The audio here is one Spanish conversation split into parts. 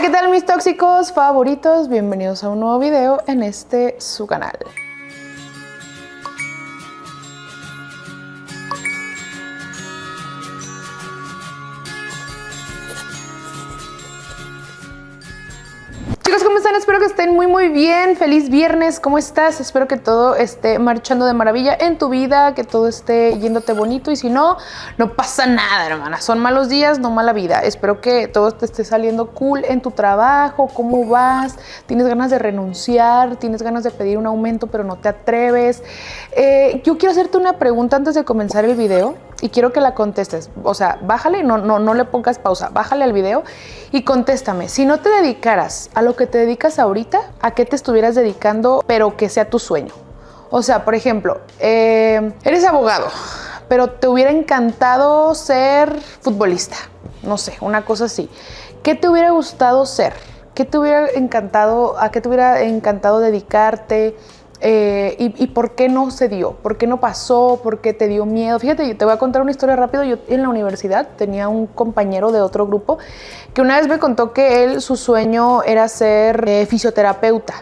¿qué tal mis tóxicos favoritos? Bienvenidos a un nuevo video en su canal. Chicos, ¿cómo están? Espero que estén muy bien. Feliz viernes, ¿cómo estás? Espero que todo esté marchando de maravilla en tu vida, que todo esté yéndote bonito y si no, no pasa nada, hermana. Son malos días, no mala vida. Espero que todo te esté saliendo cool en tu trabajo, cómo vas, tienes ganas de renunciar, tienes ganas de pedir un aumento pero no te atreves. Yo quiero hacerte una pregunta antes de comenzar el video. Y quiero que la contestes, o sea, bájale, no le pongas pausa, bájale al video y contéstame. Si no te dedicaras a lo que te dedicas ahorita, ¿a qué te estuvieras dedicando, pero que sea tu sueño? O sea, por ejemplo, eres abogado, pero te hubiera encantado ser futbolista, no sé, una cosa así. ¿Qué te hubiera gustado ser? ¿Qué te hubiera encantado, a qué te hubiera encantado dedicarte? ¿Y por qué no se dio? ¿Por qué no pasó? ¿Por qué te dio miedo? Fíjate, yo te voy a contar una historia rápido. Yo en la universidad tenía un compañero de otro grupo que una vez me contó que su sueño era ser fisioterapeuta.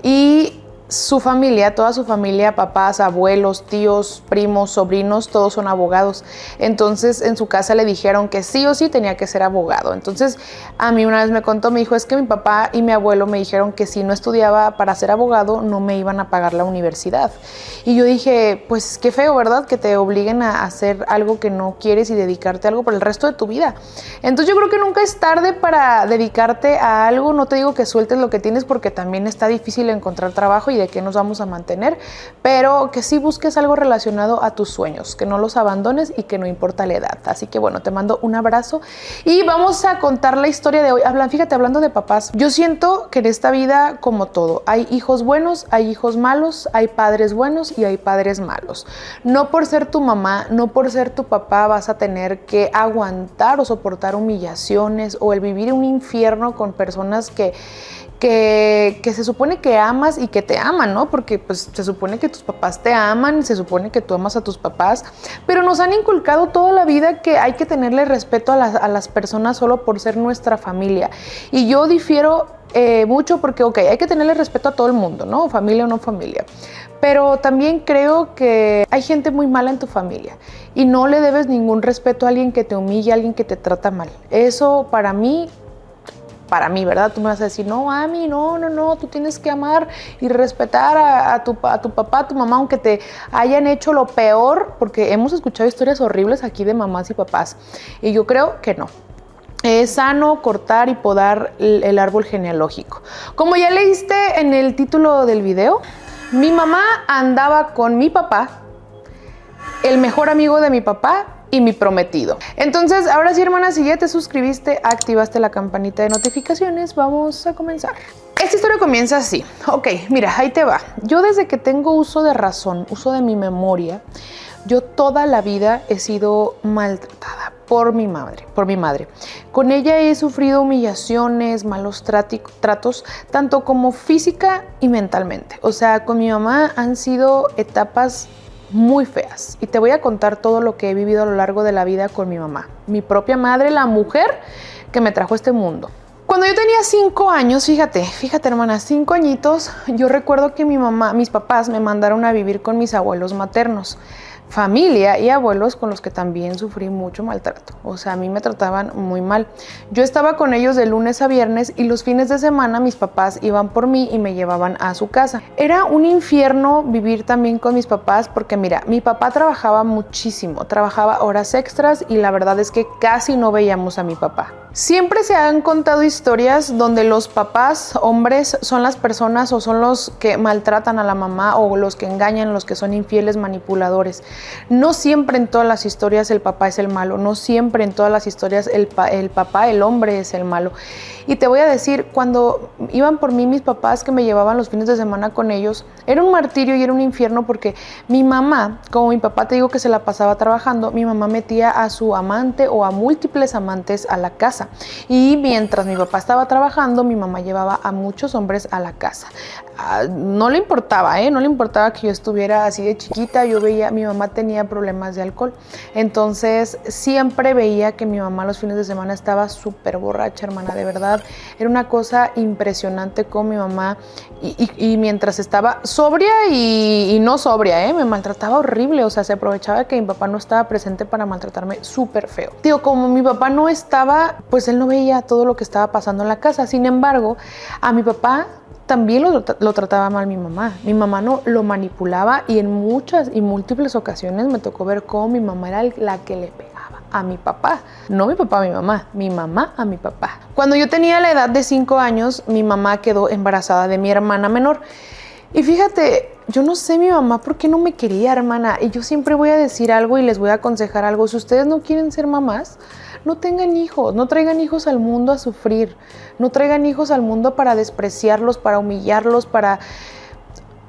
Y su familia, toda su familia, papás, abuelos, tíos, primos, sobrinos, todos son abogados. Entonces en su casa le dijeron que sí o sí tenía que ser abogado. Entonces a mí una vez me contó, me dijo, es que mi papá y mi abuelo me dijeron que si no estudiaba para ser abogado no me iban a pagar la universidad. Y yo dije, pues qué feo, ¿verdad? Que te obliguen a hacer algo que no quieres y dedicarte a algo por el resto de tu vida. Entonces yo creo que nunca es tarde para dedicarte a algo. No te digo que sueltes lo que tienes porque también está difícil encontrar trabajo y de qué nos vamos a mantener, pero que sí busques algo relacionado a tus sueños, que no los abandones y que no importa la edad. Así que bueno, te mando un abrazo y vamos a contar la historia de hoy. Fíjate, hablando de papás, yo siento que en esta vida, como todo, hay hijos buenos, hay hijos malos, hay padres buenos y hay padres malos. No por ser tu mamá, no por ser tu papá vas a tener que aguantar o soportar humillaciones o el vivir un infierno con personas que se supone que amas y que te aman, ¿no? Porque pues se supone que tus papás te aman, se supone que tú amas a tus papás, pero nos han inculcado toda la vida que hay que tenerle respeto a las personas solo por ser nuestra familia. Y yo difiero mucho porque, ok, hay que tenerle respeto a todo el mundo, ¿no? Familia o no familia. Pero también creo que hay gente muy mala en tu familia y no le debes ningún respeto a alguien que te humilla, a alguien que te trata mal. Eso para mí, ¿verdad? Tú me vas a decir, no, Ami, no, tú tienes que amar y respetar a tu papá, a tu mamá, aunque te hayan hecho lo peor, porque hemos escuchado historias horribles aquí de mamás y papás, y yo creo que no. Es sano cortar y podar el árbol genealógico. Como ya leíste en el título del video, mi mamá andaba con mi papá, el mejor amigo de mi papá, y mi prometido. Entonces, ahora sí, hermana, si ya te suscribiste, activaste la campanita de notificaciones, vamos a comenzar. Esta historia comienza así. Ok, mira, ahí te va. Yo desde que tengo uso de razón, uso de mi memoria, yo toda la vida he sido maltratada por mi madre. Con ella he sufrido humillaciones, malos tratos, tanto como física y mentalmente. O sea, con mi mamá han sido etapas muy feas y te voy a contar todo lo que he vivido a lo largo de la vida con mi mamá, mi propia madre, la mujer que me trajo a este mundo. Cuando yo tenía 5 años, fíjate hermana, 5 añitos, yo recuerdo que mis papás me mandaron a vivir con mis abuelos maternos, familia y abuelos con los que también sufrí mucho maltrato. O sea, a mí me trataban muy mal. Yo estaba con ellos de lunes a viernes y los fines de semana mis papás iban por mí y me llevaban a su casa. Era un infierno vivir también con mis papás porque mira, mi papá trabajaba muchísimo, trabajaba horas extras y la verdad es que casi no veíamos a mi papá. Siempre se han contado historias donde los papás, hombres, son las personas o son los que maltratan a la mamá o los que engañan, los que son infieles, manipuladores. No siempre en todas las historias el papá es el malo, no siempre en todas las historias el papá, el hombre es el malo. Y te voy a decir, cuando iban por mí mis papás que me llevaban los fines de semana con ellos, era un martirio y era un infierno porque mi mamá, como mi papá te digo que se la pasaba trabajando, mi mamá metía a su amante o a múltiples amantes a la casa. casa. Y mientras mi papá estaba trabajando, mi mamá llevaba a muchos hombres a la casa. No le importaba, no le importaba que yo estuviera así de chiquita. Yo veía, mi mamá tenía problemas de alcohol. Entonces siempre veía que mi mamá los fines de semana estaba súper borracha, hermana, de verdad. Era una cosa impresionante con mi mamá. Y mientras estaba sobria y no sobria, me maltrataba horrible. O sea, se aprovechaba que mi papá no estaba presente para maltratarme súper feo. Digo, como mi papá no estaba, pues él no veía todo lo que estaba pasando en la casa. Sin embargo, a mi papá también lo trataba mal mi mamá. Mi mamá no lo manipulaba y en muchas y múltiples ocasiones me tocó ver cómo mi mamá era la que le pegaba a mi papá. No mi papá a mi mamá a mi papá. Cuando yo tenía la edad de 5 años, mi mamá quedó embarazada de mi hermana menor. Y fíjate, yo no sé mi mamá por qué no me quería, hermana. Y yo siempre voy a decir algo y les voy a aconsejar algo. Si ustedes no quieren ser mamás, no tengan hijos, no traigan hijos al mundo a sufrir. No traigan hijos al mundo para despreciarlos, para humillarlos, para...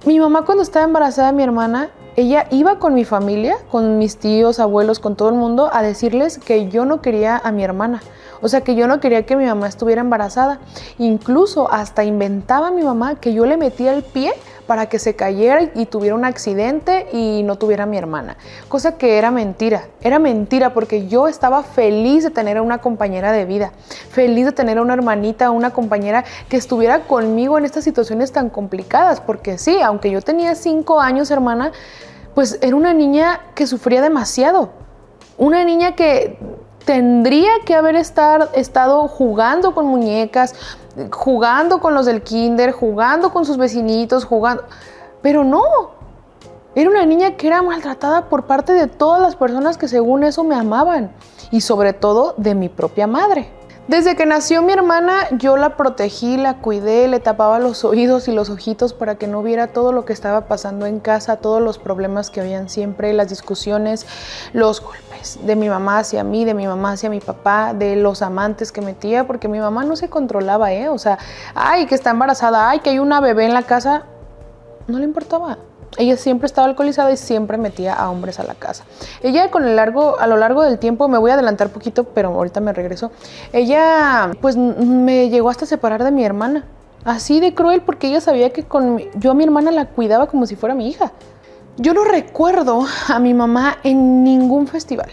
Mi mamá cuando estaba embarazada de mi hermana, ella iba con mi familia, con mis tíos, abuelos, con todo el mundo, a decirles que yo no quería a mi hermana. O sea, que yo no quería que mi mamá estuviera embarazada. Incluso hasta inventaba a mi mamá que yo le metía el pie para que se cayera y tuviera un accidente y no tuviera a mi hermana. Cosa que era mentira porque yo estaba feliz de tener a una compañera de vida, feliz de tener a una hermanita, una compañera que estuviera conmigo en estas situaciones tan complicadas, porque sí, aunque yo tenía 5 años, hermana, pues era una niña que sufría demasiado, una niña que tendría que haber estado jugando con muñecas, jugando con los del kinder, jugando con sus vecinitos, jugando. Pero no, era una niña que era maltratada por parte de todas las personas que según eso me amaban. Y sobre todo de mi propia madre. Desde que nació mi hermana, yo la protegí, la cuidé, le tapaba los oídos y los ojitos para que no viera todo lo que estaba pasando en casa, todos los problemas que habían siempre, las discusiones, los golpes de mi mamá hacia mí, de mi mamá hacia mi papá, de los amantes que metía, porque mi mamá no se controlaba, O sea, ay, que está embarazada, ay, que hay una bebé en la casa, no le importaba. Ella siempre estaba alcoholizada y siempre metía a hombres a la casa. Ella a lo largo del tiempo, me voy a adelantar poquito, pero ahorita me regreso. Ella pues me llegó hasta separar de mi hermana. Así de cruel, porque ella sabía que yo a mi hermana la cuidaba como si fuera mi hija. Yo no recuerdo a mi mamá en ningún festival.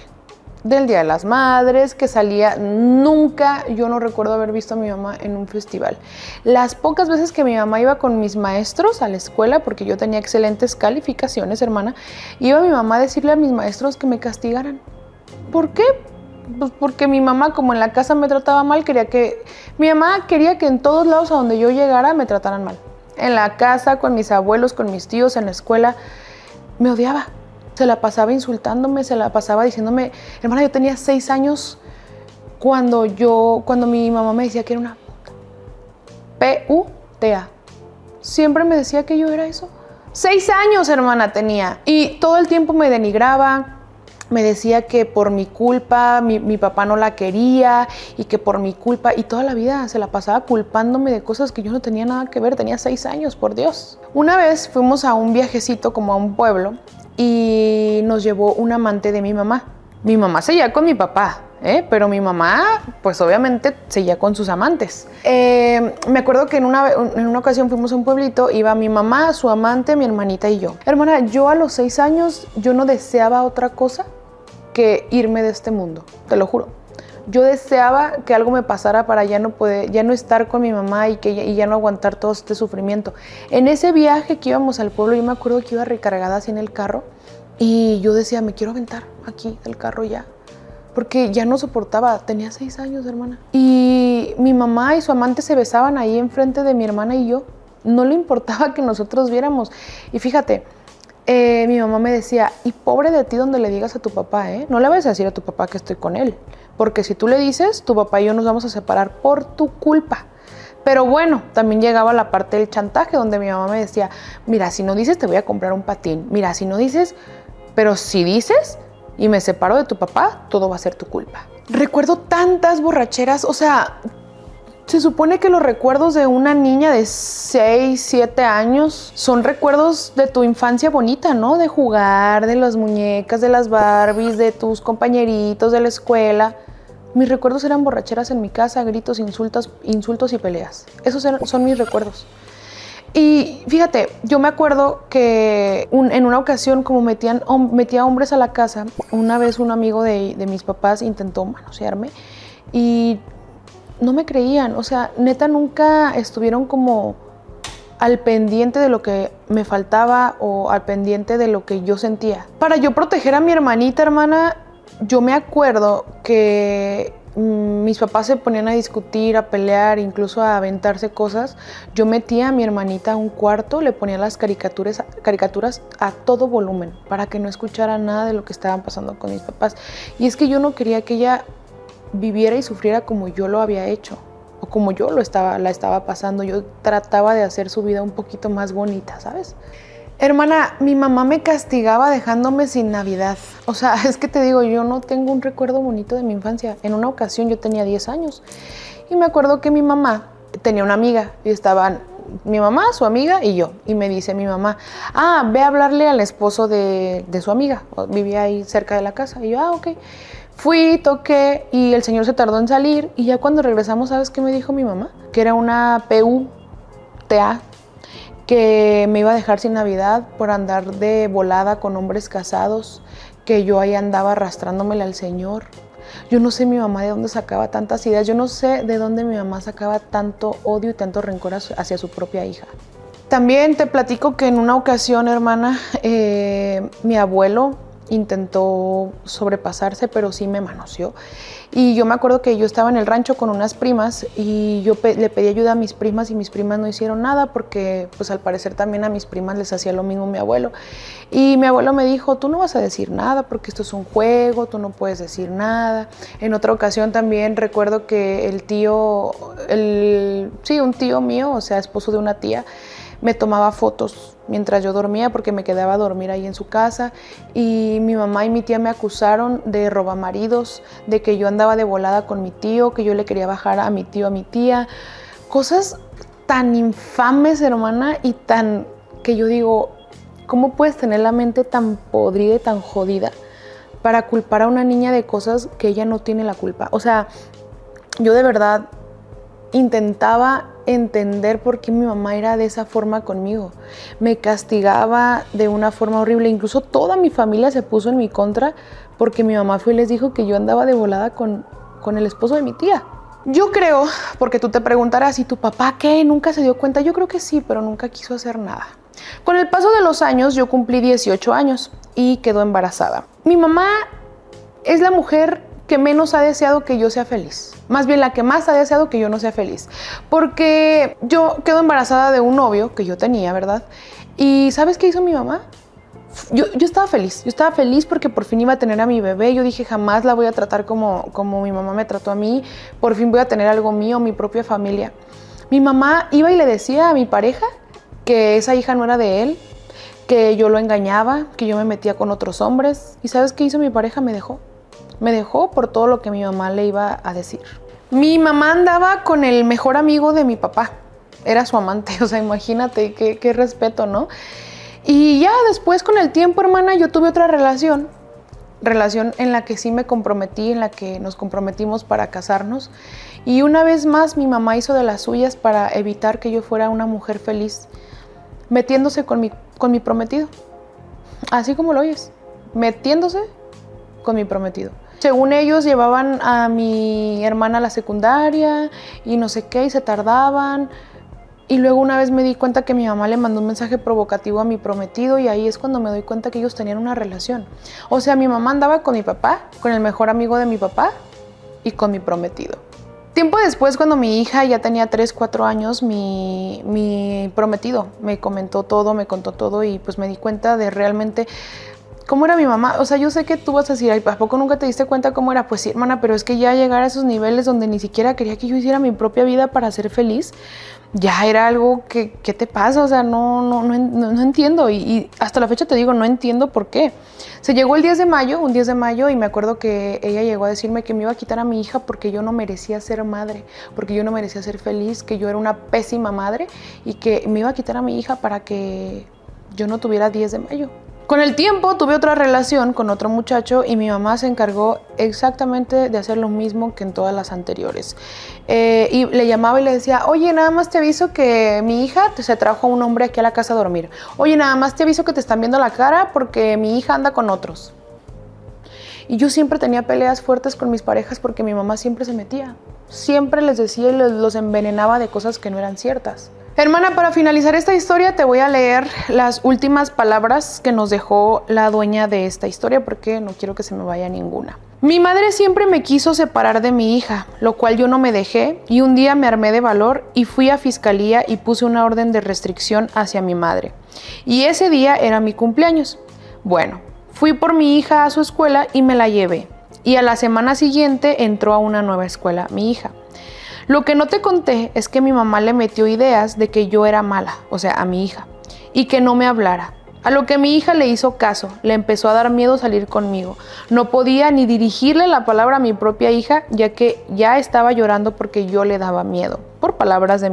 Del Día de las Madres, que salía, nunca, yo no recuerdo haber visto a mi mamá en un festival. Las pocas veces que mi mamá iba con mis maestros a la escuela, porque yo tenía excelentes calificaciones, hermana, iba mi mamá a decirle a mis maestros que me castigaran. ¿Por qué? Pues porque mi mamá, como en la casa me trataba mal, mi mamá quería que en todos lados a donde yo llegara me trataran mal. En la casa, con mis abuelos, con mis tíos, en la escuela, me odiaba. Se la pasaba insultándome, se la pasaba diciéndome, hermana, yo tenía 6 años cuando mi mamá me decía que era una puta. P-U-T-A. Siempre me decía que yo era eso. 6 años, hermana, tenía. Y todo el tiempo me denigraba, me decía que por mi culpa mi papá no la quería y que por mi culpa, y toda la vida se la pasaba culpándome de cosas que yo no tenía nada que ver. Tenía 6 años, por Dios. Una vez fuimos a un viajecito como a un pueblo y nos llevó un amante de mi mamá. Mi mamá seguía con mi papá, pero mi mamá, pues obviamente seguía con sus amantes. Me acuerdo que en una ocasión fuimos a un pueblito, iba mi mamá, su amante, mi hermanita y yo. Hermana, yo a los 6 años, yo no deseaba otra cosa que irme de este mundo, te lo juro. Yo deseaba que algo me pasara para ya no estar con mi mamá y ya no aguantar todo este sufrimiento. En ese viaje que íbamos al pueblo, yo me acuerdo que iba recargada así en el carro y yo decía, me quiero aventar aquí del carro ya, porque ya no soportaba, tenía 6 años, hermana. Y mi mamá y su amante se besaban ahí enfrente de mi hermana y yo. No le importaba que nosotros viéramos. Y fíjate, mi mamá me decía, y pobre de ti donde le digas a tu papá, no le vayas a decir a tu papá que estoy con él, porque si tú le dices, tu papá y yo nos vamos a separar por tu culpa. Pero bueno, también llegaba la parte del chantaje, donde mi mamá me decía, mira, si no dices te voy a comprar un patín, mira, si no dices, pero si dices y me separo de tu papá, todo va a ser tu culpa. Recuerdo tantas borracheras, o sea, se supone que los recuerdos de una niña de 6, 7 años son recuerdos de tu infancia bonita, ¿no? De jugar, de las muñecas, de las Barbies, de tus compañeritos de la escuela. Mis recuerdos eran borracheras en mi casa, gritos, insultos y peleas. Esos son mis recuerdos. Y fíjate, yo me acuerdo que en una ocasión, como metía hombres a la casa, una vez un amigo de mis papás intentó manosearme y no me creían. O sea, neta, nunca estuvieron como al pendiente de lo que me faltaba o al pendiente de lo que yo sentía. Para yo proteger a mi hermana, yo me acuerdo que mis papás se ponían a discutir, a pelear, incluso a aventarse cosas. Yo metía a mi hermanita a un cuarto, le ponía las caricaturas a todo volumen para que no escuchara nada de lo que estaban pasando con mis papás. Y es que yo no quería que ella viviera y sufriera como yo lo había hecho o como yo la estaba pasando. Yo trataba de hacer su vida un poquito más bonita, ¿sabes? Hermana, mi mamá me castigaba dejándome sin Navidad. O sea, es que te digo, yo no tengo un recuerdo bonito de mi infancia. En una ocasión yo tenía 10 años y me acuerdo que mi mamá tenía una amiga y estaban mi mamá, su amiga y yo. Y me dice mi mamá, ve a hablarle al esposo de su amiga. Vivía ahí cerca de la casa. Y yo, ok. Fui, toqué y el señor se tardó en salir. Y ya cuando regresamos, ¿sabes qué me dijo mi mamá? Que era una PUTA, que me iba a dejar sin Navidad por andar de volada con hombres casados, que yo ahí andaba arrastrándomele al señor. Yo no sé mi mamá de dónde sacaba tantas ideas, yo no sé de dónde mi mamá sacaba tanto odio y tanto rencor hacia su propia hija. También te platico que en una ocasión, hermana, mi abuelo intentó sobrepasarse, pero sí me manoseó. Y yo me acuerdo que yo estaba en el rancho con unas primas y yo le pedí ayuda a mis primas y mis primas no hicieron nada porque pues al parecer también a mis primas les hacía lo mismo mi abuelo. Y mi abuelo me dijo, tú no vas a decir nada porque esto es un juego, tú no puedes decir nada. En otra ocasión también recuerdo que un tío mío, o sea, esposo de una tía, me tomaba fotos mientras yo dormía porque me quedaba a dormir ahí en su casa y mi mamá y mi tía me acusaron de robamaridos, de que yo andaba de volada con mi tío, que yo le quería bajar a mi tío, a mi tía. Cosas tan infames, hermana, y tan que yo digo, ¿cómo puedes tener la mente tan podrida y tan jodida para culpar a una niña de cosas que ella no tiene la culpa? O sea, yo de verdad intentaba entender por qué mi mamá era de esa forma conmigo. Me castigaba de una forma horrible. Incluso toda mi familia se puso en mi contra porque mi mamá fue y les dijo que yo andaba de volada con el esposo de mi tía. Yo creo, porque tú te preguntarás, ¿y tu papá qué? ¿Nunca se dio cuenta? Yo creo que sí, pero nunca quiso hacer nada. Con el paso de los años, yo cumplí 18 años y quedó embarazada. Mi mamá es la mujer que menos ha deseado que yo sea feliz. Más bien la que más ha deseado que yo no sea feliz. Porque yo quedo embarazada de un novio que yo tenía, ¿verdad? Y ¿sabes qué hizo mi mamá? Yo estaba feliz porque por fin iba a tener a mi bebé. Yo dije, jamás la voy a tratar como mi mamá me trató a mí. Por fin voy a tener algo mío, mi propia familia. Mi mamá iba y le decía a mi pareja que esa hija no era de él, que yo lo engañaba, que yo me metía con otros hombres. ¿Y sabes qué hizo mi pareja? Me dejó. Me dejó por todo lo que mi mamá le iba a decir. Mi mamá andaba con el mejor amigo de mi papá. Era su amante, o sea, imagínate qué respeto, ¿no? Y ya después con el tiempo, hermana, yo tuve otra relación en la que sí me comprometí, en la que nos comprometimos para casarnos. Y una vez más mi mamá hizo de las suyas para evitar que yo fuera una mujer feliz, metiéndose con mi prometido. Así como lo oyes, metiéndose con mi prometido. Según ellos llevaban a mi hermana a la secundaria y no sé qué, y se tardaban. Y luego una vez me di cuenta que mi mamá le mandó un mensaje provocativo a mi prometido y ahí es cuando me doy cuenta que ellos tenían una relación. O sea, mi mamá andaba con mi papá, con el mejor amigo de mi papá y con mi prometido. Tiempo después, cuando mi hija ya tenía 3, 4 años, mi prometido me comentó todo, me contó todo y pues me di cuenta de realmente cómo era mi mamá. O sea, yo sé que tú vas a decir, ay, ¿a poco nunca te diste cuenta cómo era? Pues sí, hermana, pero es que ya llegar a esos niveles donde ni siquiera quería que yo hiciera mi propia vida para ser feliz, ya era algo que ¿qué te pasa? O sea, no entiendo y hasta la fecha te digo, no entiendo por qué. Se llegó el 10 de mayo, un 10 de mayo, y me acuerdo que ella llegó a decirme que me iba a quitar a mi hija porque yo no merecía ser madre, porque yo no merecía ser feliz, que yo era una pésima madre y que me iba a quitar a mi hija para que yo no tuviera 10 de mayo. Con el tiempo tuve otra relación con otro muchacho y mi mamá se encargó exactamente de hacer lo mismo que en todas las anteriores. Y le llamaba y le decía, oye, nada más te aviso que mi hija se trajo a un hombre aquí a la casa a dormir. Oye, nada más te aviso que te están viendo la cara porque mi hija anda con otros. Y yo siempre tenía peleas fuertes con mis parejas porque mi mamá siempre se metía. Siempre les decía y los envenenaba de cosas que no eran ciertas. Hermana, para finalizar esta historia te voy a leer las últimas palabras que nos dejó la dueña de esta historia porque no quiero que se me vaya ninguna. Mi madre siempre me quiso separar de mi hija, lo cual yo no me dejé y un día me armé de valor y fui a fiscalía y puse una orden de restricción hacia mi madre. Y ese día era mi cumpleaños. Bueno, fui por mi hija a su escuela y me la llevé. Y a la semana siguiente entró a una nueva escuela mi hija. Lo que no te conté es que mi mamá le metió ideas de que yo era mala, o sea, a mi hija, y que no me hablara. A lo que mi hija le hizo caso, le empezó a dar miedo salir conmigo. No podía ni dirigirle la palabra a mi propia hija, ya que ya estaba llorando porque yo le daba miedo, por palabras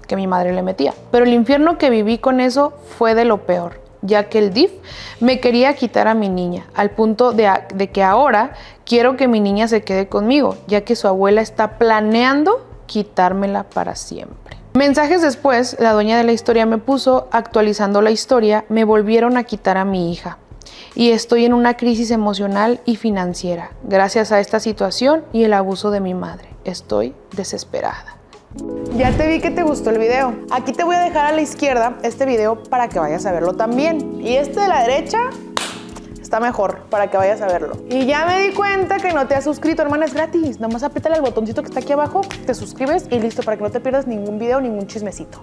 que mi madre le metía. Pero el infierno que viví con eso fue de lo peor, ya que el DIF me quería quitar a mi niña, al punto de que ahora quiero que mi niña se quede conmigo, ya que su abuela está planeando quitármela para siempre. Mensajes después, la dueña de la historia me puso, actualizando la historia, me volvieron a quitar a mi hija. Y estoy en una crisis emocional y financiera, gracias a esta situación y el abuso de mi madre. Estoy desesperada. Ya te vi que te gustó el video. Aquí te voy a dejar a la izquierda este video para que vayas a verlo también. Y este de la derecha está mejor para que vayas a verlo. Y ya me di cuenta que no te has suscrito, hermana, es gratis. Nomás apriétale el botoncito que está aquí abajo, te suscribes y listo, para que no te pierdas ningún video, ningún chismecito.